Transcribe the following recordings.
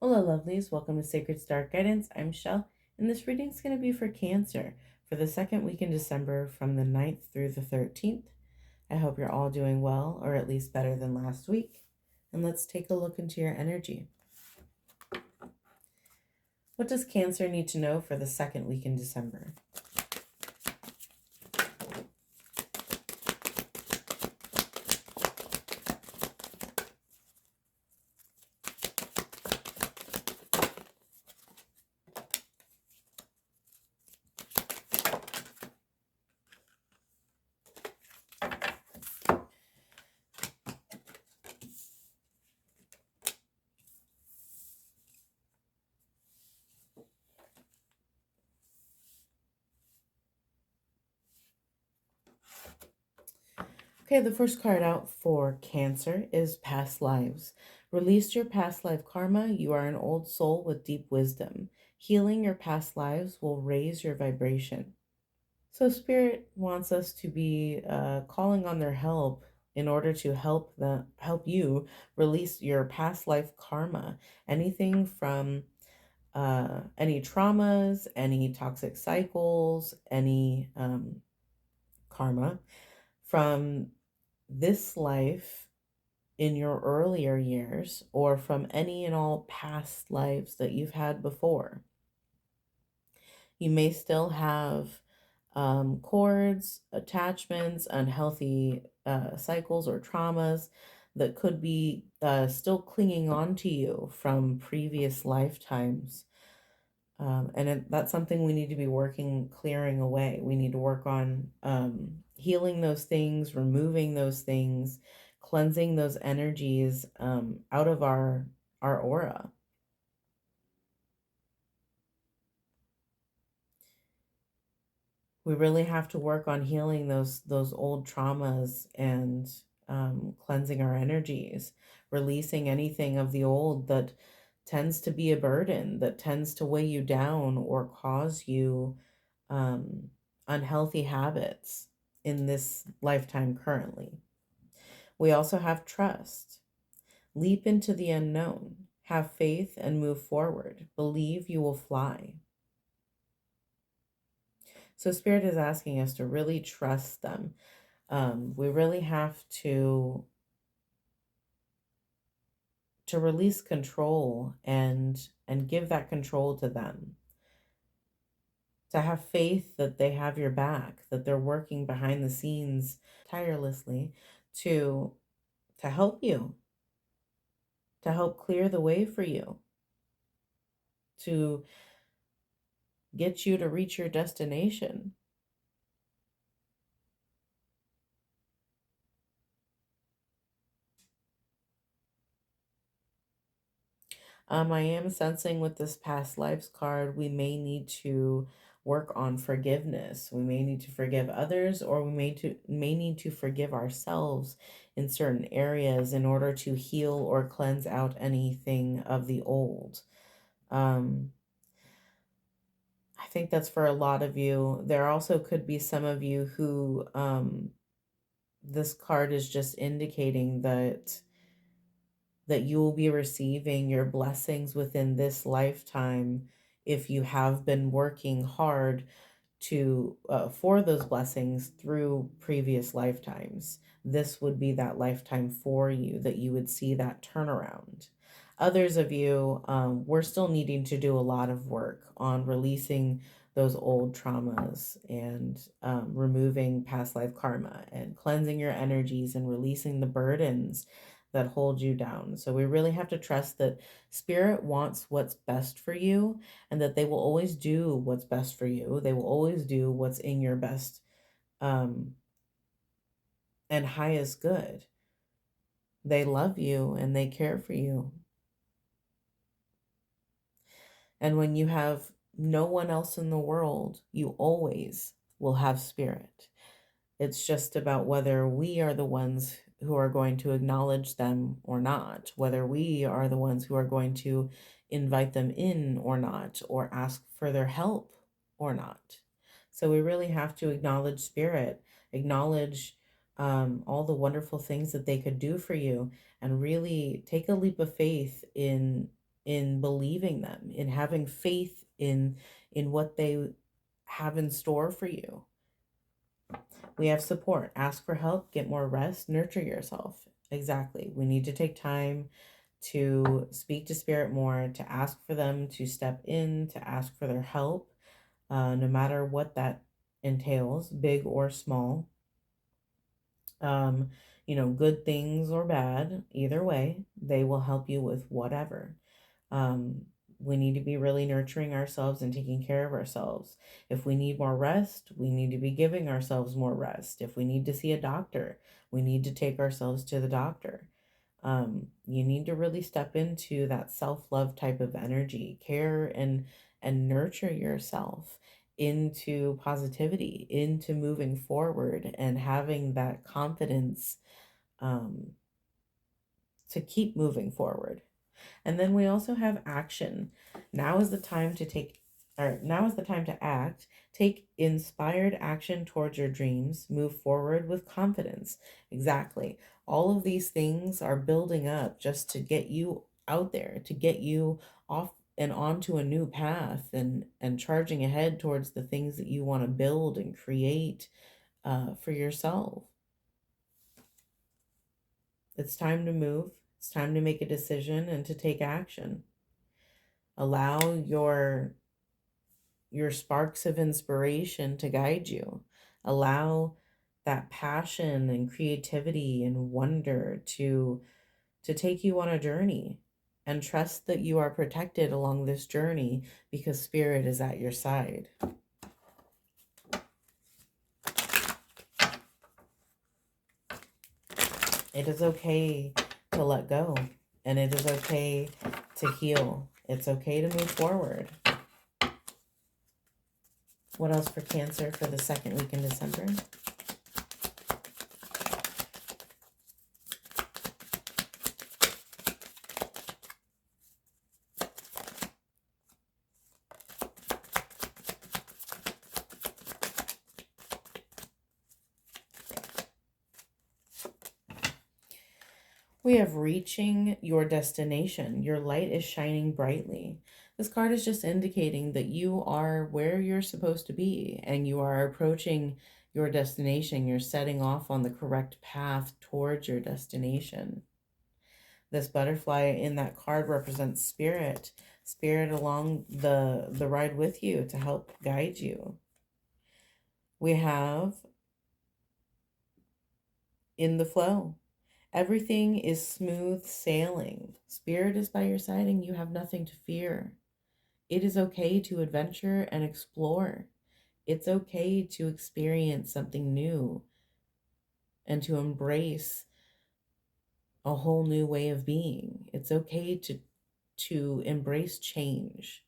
Hello, lovelies. Welcome to Sacred Star Guidance. I'm Shel, and this reading is going to be for Cancer for the second week in December from the 9th through the 13th. I hope you're all doing well, or at least better than last week. And let's take a look into your energy. What does Cancer need to know for the second week in December? Okay, the first card out for Cancer is Past Lives. Release your past life karma. You are an old soul with deep wisdom. Healing your past lives will raise your vibration. So Spirit wants us to be calling on their help in order to help you release your past life karma. Anything from any traumas, any toxic cycles, any karma from this life in your earlier years, or from any and all past lives that you've had before. You may still have cords, attachments, unhealthy cycles or traumas that could be still clinging on to you from previous lifetimes. That's something we need to be clearing away. We need to work on healing those things, removing those things, cleansing those energies out of our aura. We really have to work on healing those old traumas and cleansing our energies, releasing anything of the old that tends to be a burden, that tends to weigh you down or cause you um, unhealthy habits in this lifetime currently. We also have trust. Leap into the unknown. Have faith and move forward. Believe you will fly. So Spirit is asking us to really trust them. We really have to release control and give that control to them. To have faith that they have your back, that they're working behind the scenes tirelessly to help you, to help clear the way for you, to get you to reach your destination. I am sensing with this past lives card, we may need to work on forgiveness. We may need to forgive others, or we may need to forgive ourselves in certain areas in order to heal or cleanse out anything of the old. I think that's for a lot of you. There also could be some of you who this card is just indicating that you will be receiving your blessings within this lifetime if you have been working hard to for those blessings through previous lifetimes. This would be that lifetime for you, that you would see that turnaround. Others of you, we're still needing to do a lot of work on releasing those old traumas and removing past life karma and cleansing your energies and releasing the burdens that hold you down. So we really have to trust that Spirit wants what's best for you, and that they will always do what's best for you. They will always do what's in your best um, and highest good. They love you and they care for you. And when you have no one else in the world, you always will have Spirit. It's just about whether we are the ones who are going to acknowledge them or not, whether we are the ones who are going to invite them in or not, or ask for their help or not. So we really have to acknowledge Spirit, acknowledge all the wonderful things that they could do for you, and really take a leap of faith in in believing them, in having faith in what they have in store for you. We have support. Ask for help, get more rest, nurture yourself. Exactly. We need to take time to speak to spirit more, to ask for them to step in, to ask for their help, no matter what that entails, big or small. Um, good things or bad, either way, they will help you with whatever. Um, we need to be really nurturing ourselves and taking care of ourselves. If we need more rest, we need to be giving ourselves more rest. If we need to see a doctor, we need to take ourselves to the doctor. You need to really step into that self-love type of energy, care and nurture yourself into positivity, into moving forward and having that confidence um, to keep moving forward. And then we also have action. Now is the time to now is the time to act. Take inspired action towards your dreams. Move forward with confidence. Exactly. All of these things are building up just to get you out there, to get you off and onto a new path and charging ahead towards the things that you want to build and create for yourself. It's time to move. It's time to make a decision and to take action. Allow your sparks of inspiration to guide you. Allow that passion and creativity and wonder to take you on a journey, and trust that you are protected along this journey because spirit is at your side. It is okay to let go, and it is okay to heal. It's okay to move forward. What else for Cancer for the second week in December? We have reaching your destination. Your light is shining brightly. This card is just indicating that you are where you're supposed to be and you are approaching your destination. You're setting off on the correct path towards your destination. This butterfly in that card represents spirit, spirit along the ride with you to help guide you. We have in the flow. Everything is smooth sailing. Spirit is by your side and you have nothing to fear. It is okay to adventure and explore. It's okay to experience something new and to embrace a whole new way of being. It's okay to embrace change.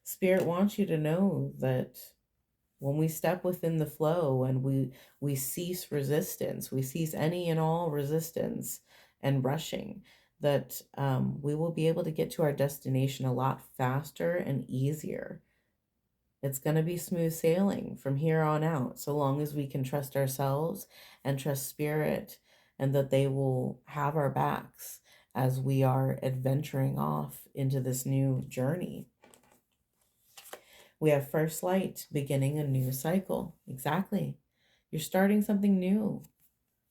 Spirit wants you to know that when we step within the flow and we cease resistance, we cease any and all resistance and rushing, that we will be able to get to our destination a lot faster and easier. It's going to be smooth sailing from here on out, so long as we can trust ourselves and trust spirit, and that they will have our backs as we are adventuring off into this new journey. We have first light, beginning a new cycle. Exactly. You're starting something new,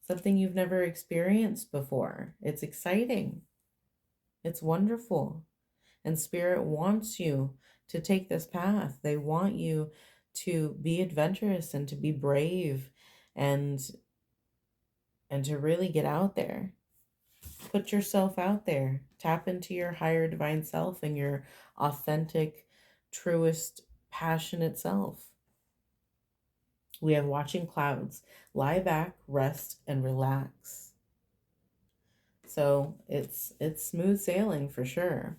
something you've never experienced before. It's exciting. It's wonderful. And Spirit wants you to take this path. They want you to be adventurous and to be brave and to really get out there. Put yourself out there. Tap into your higher divine self and your authentic, truest, passionate self. We have watching clouds. Lie back, rest, and relax. So it's smooth sailing for sure.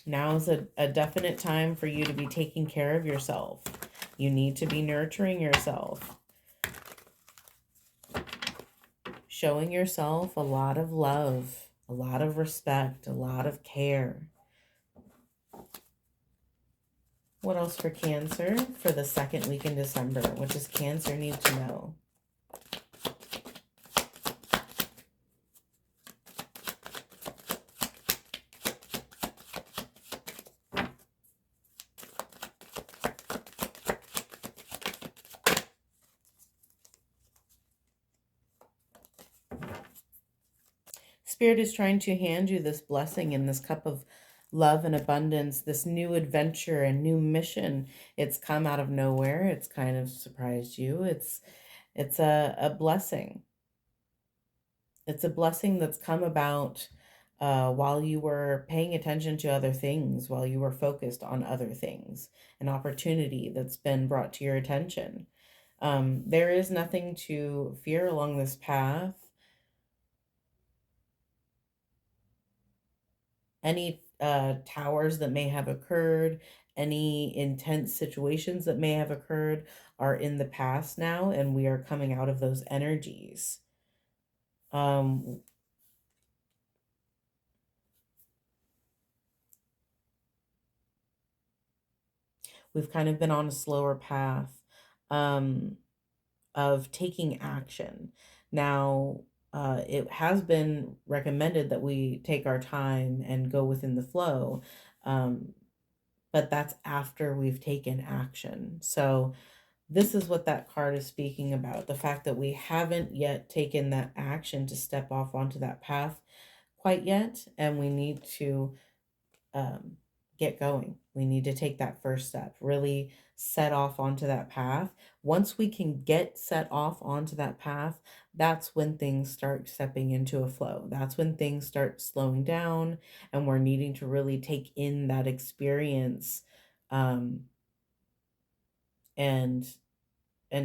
Now is a definite time for you to be taking care of yourself. You need to be nurturing yourself. Showing yourself a lot of love, a lot of respect, a lot of care. What else for Cancer for the second week in December? What does Cancer need to know? Spirit is trying to hand you this blessing and this cup of love and abundance, this new adventure and new mission. It's come out of nowhere. It's kind of surprised you. It's a blessing. It's a blessing that's come about while you were paying attention to other things, while you were focused on other things, an opportunity that's been brought to your attention. There is nothing to fear along this path. Any towers that may have occurred, any intense situations that may have occurred are in the past now, and we are coming out of those energies. Um, we've kind of been on a slower path um, of taking action. Now, it has been recommended that we take our time and go within the flow, um, but that's after we've taken action. So, this is what that card is speaking about, the fact that we haven't yet taken that action to step off onto that path quite yet, and we need to um, get going. We need to take that first step, really set off onto that path. Once we can get set off onto that path, that's when things start stepping into a flow. That's when things start slowing down, and we're needing to really take in that experience um, and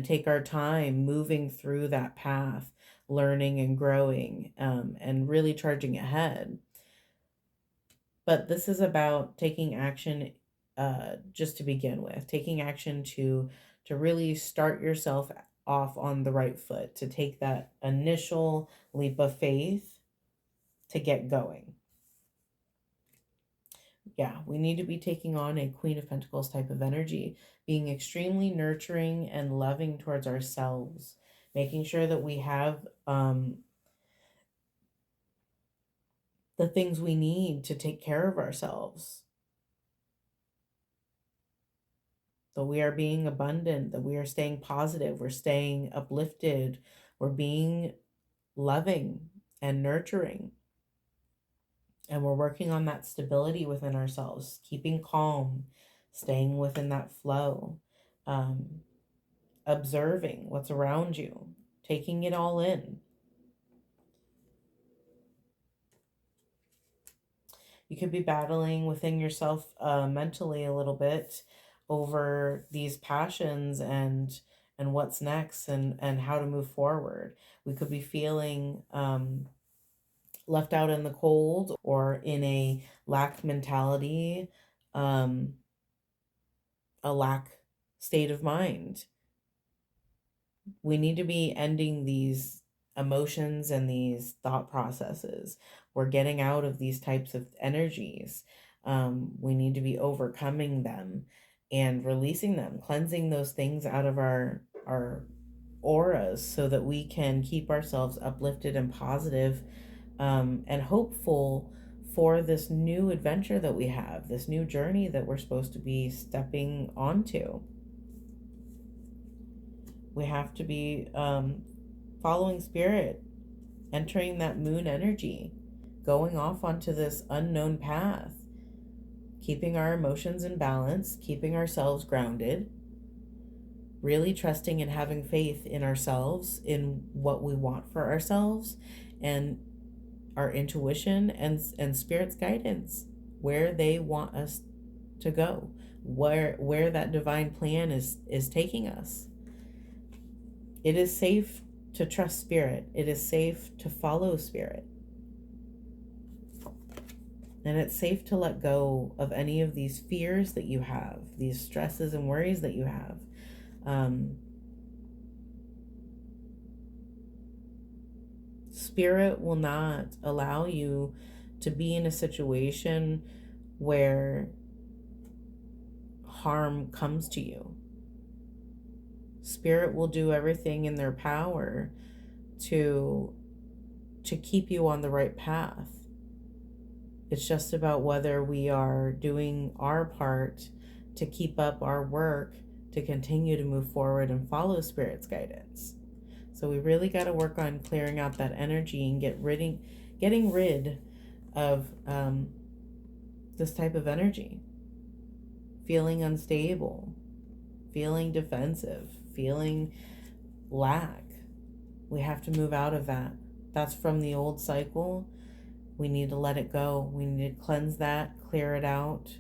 take our time moving through that path, learning and growing, and really charging ahead. But this is about taking action, just to begin with, taking action to really start yourself off on the right foot, to take that initial leap of faith to get going. Yeah, we need to be taking on a Queen of Pentacles type of energy, being extremely nurturing and loving towards ourselves, making sure that we have the things we need to take care of ourselves, that we are being abundant, that we are staying positive, we're staying uplifted, we're being loving and nurturing, and we're working on that stability within ourselves, keeping calm, staying within that flow, um, observing what's around you, taking it all in. You could be battling within yourself mentally a little bit over these passions and what's next and how to move forward. We could be feeling left out in the cold or in a lack mentality, um, a lack state of mind. We need to be ending these emotions and these thought processes. We're getting out of these types of energies. We need to be overcoming them and releasing them, cleansing those things out of our auras so that we can keep ourselves uplifted and positive, and hopeful for this new adventure that we have, this new journey that we're supposed to be stepping onto. We have to be following spirit, entering that moon energy, going off onto this unknown path, keeping our emotions in balance, keeping ourselves grounded, really trusting and having faith in ourselves, in what we want for ourselves, and our intuition and spirit's guidance, where they want us to go, where that divine plan is taking us. It is safe to trust spirit. It is safe to follow spirit. And it's safe to let go of any of these fears that you have, these stresses and worries that you have. Spirit will not allow you to be in a situation where harm comes to you. Spirit will do everything in their power to keep you on the right path. It's just about whether we are doing our part to keep up our work to continue to move forward and follow Spirit's guidance. So we really got to work on clearing out that energy and getting rid of this type of energy, feeling unstable, feeling defensive, feeling lack. We have to move out of that. That's from the old cycle. We need to let it go. We need to cleanse that, clear it out,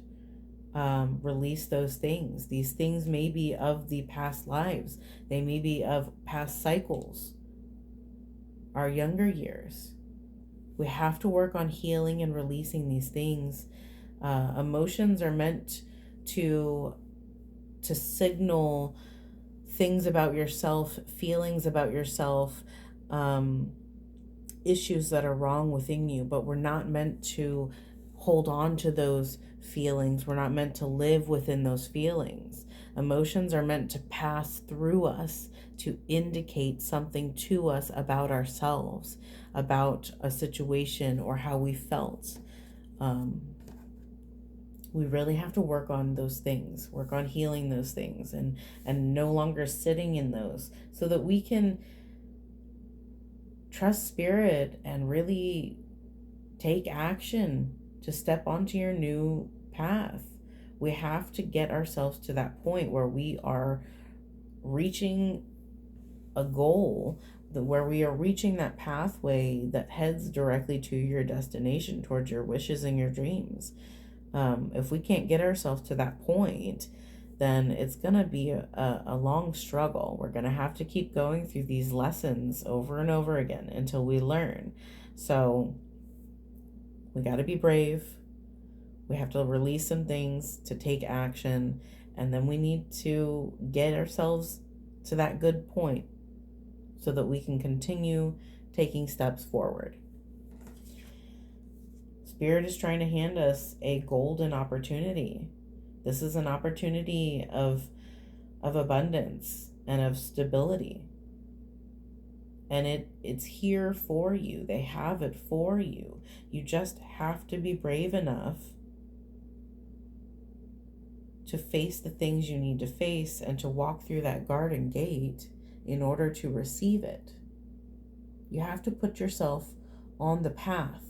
release those things. These things may be of the past lives, they may be of past cycles, our younger years. We have to work on healing and releasing these things. Emotions are meant to signal things about yourself, feelings about yourself, issues that are wrong within you, but we're not meant to hold on to those feelings. We're not meant to live within those feelings. Emotions are meant to pass through us to indicate something to us about ourselves, about a situation, or how we felt. We really have to work on those things, work on healing those things, and no longer sitting in those, so that we can trust spirit and really take action to step onto your new path. We have to get ourselves to that point where we are reaching a goal, where we are reaching that pathway that heads directly to your destination, towards your wishes and your dreams. If we can't get ourselves to that point, then it's going to be a long struggle. We're going to have to keep going through these lessons over and over again until we learn. So we got to be brave. We have to release some things to take action. And then we need to get ourselves to that good point so that we can continue taking steps forward. Spirit is trying to hand us a golden opportunity. This is an opportunity of abundance and of stability. And it's here for you. They have it for you. You just have to be brave enough to face the things you need to face and to walk through that garden gate in order to receive it. You have to put yourself on the path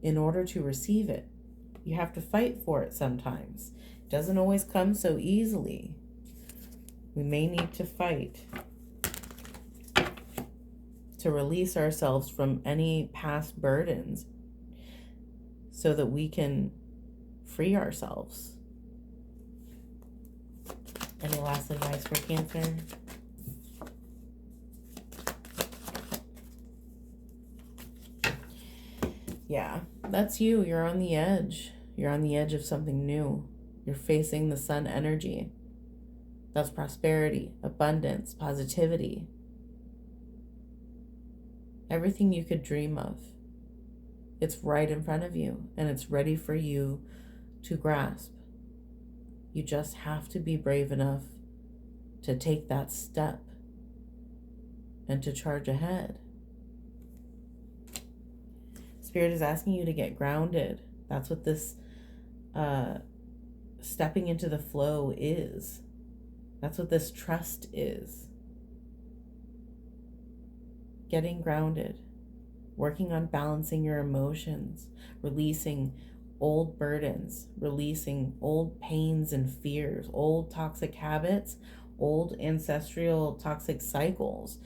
in order to receive it. You have to fight for it sometimes. It doesn't always come so easily. We may need to fight to release ourselves from any past burdens so that we can free ourselves. Any last advice for Cancer? Yeah, that's you. You're on the edge. You're on the edge of something new. You're facing the sun energy. That's prosperity, abundance, positivity. Everything you could dream of. It's right in front of you, and it's ready for you to grasp. You just have to be brave enough to take that step and to charge ahead. Spirit is asking you to get grounded. That's what this stepping into the flow is. That's what this trust is. Getting grounded, working on balancing your emotions, releasing old burdens, releasing old pains and fears, old toxic habits, old ancestral toxic cycles,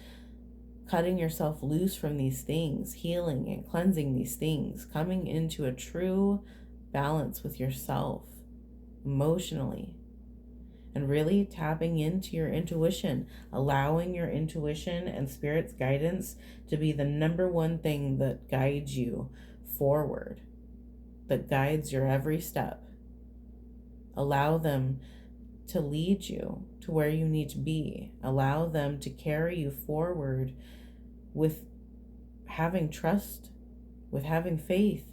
cutting yourself loose from these things, healing and cleansing these things, coming into a true balance with yourself emotionally, and really tapping into your intuition, allowing your intuition and spirit's guidance to be the number one thing that guides you forward, that guides your every step. Allow them to lead you to where you need to be. Allow them to carry you forward with having trust, with having faith.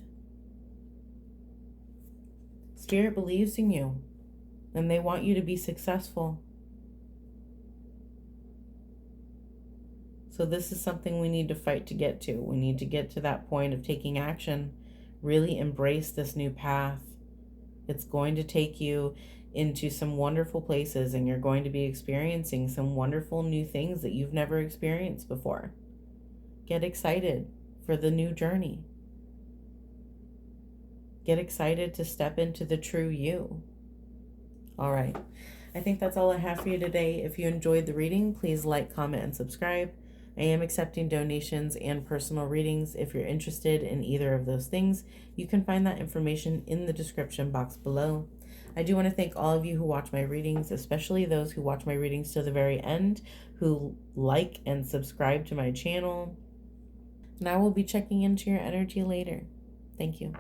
Spirit believes in you, and they want you to be successful. So this is something we need to fight to get to. We need to get to that point of taking action, really embrace this new path. It's going to take you into some wonderful places, and you're going to be experiencing some wonderful new things that you've never experienced before. Get excited for the new journey. Get excited to step into the true you. All right. I think that's all I have for you today. If you enjoyed the reading, please like, comment, and subscribe. I am accepting donations and personal readings. If you're interested in either of those things, you can find that information in the description box below. I do want to thank all of you who watch my readings, especially those who watch my readings to the very end, who like and subscribe to my channel. And I will be checking into your energy later. Thank you.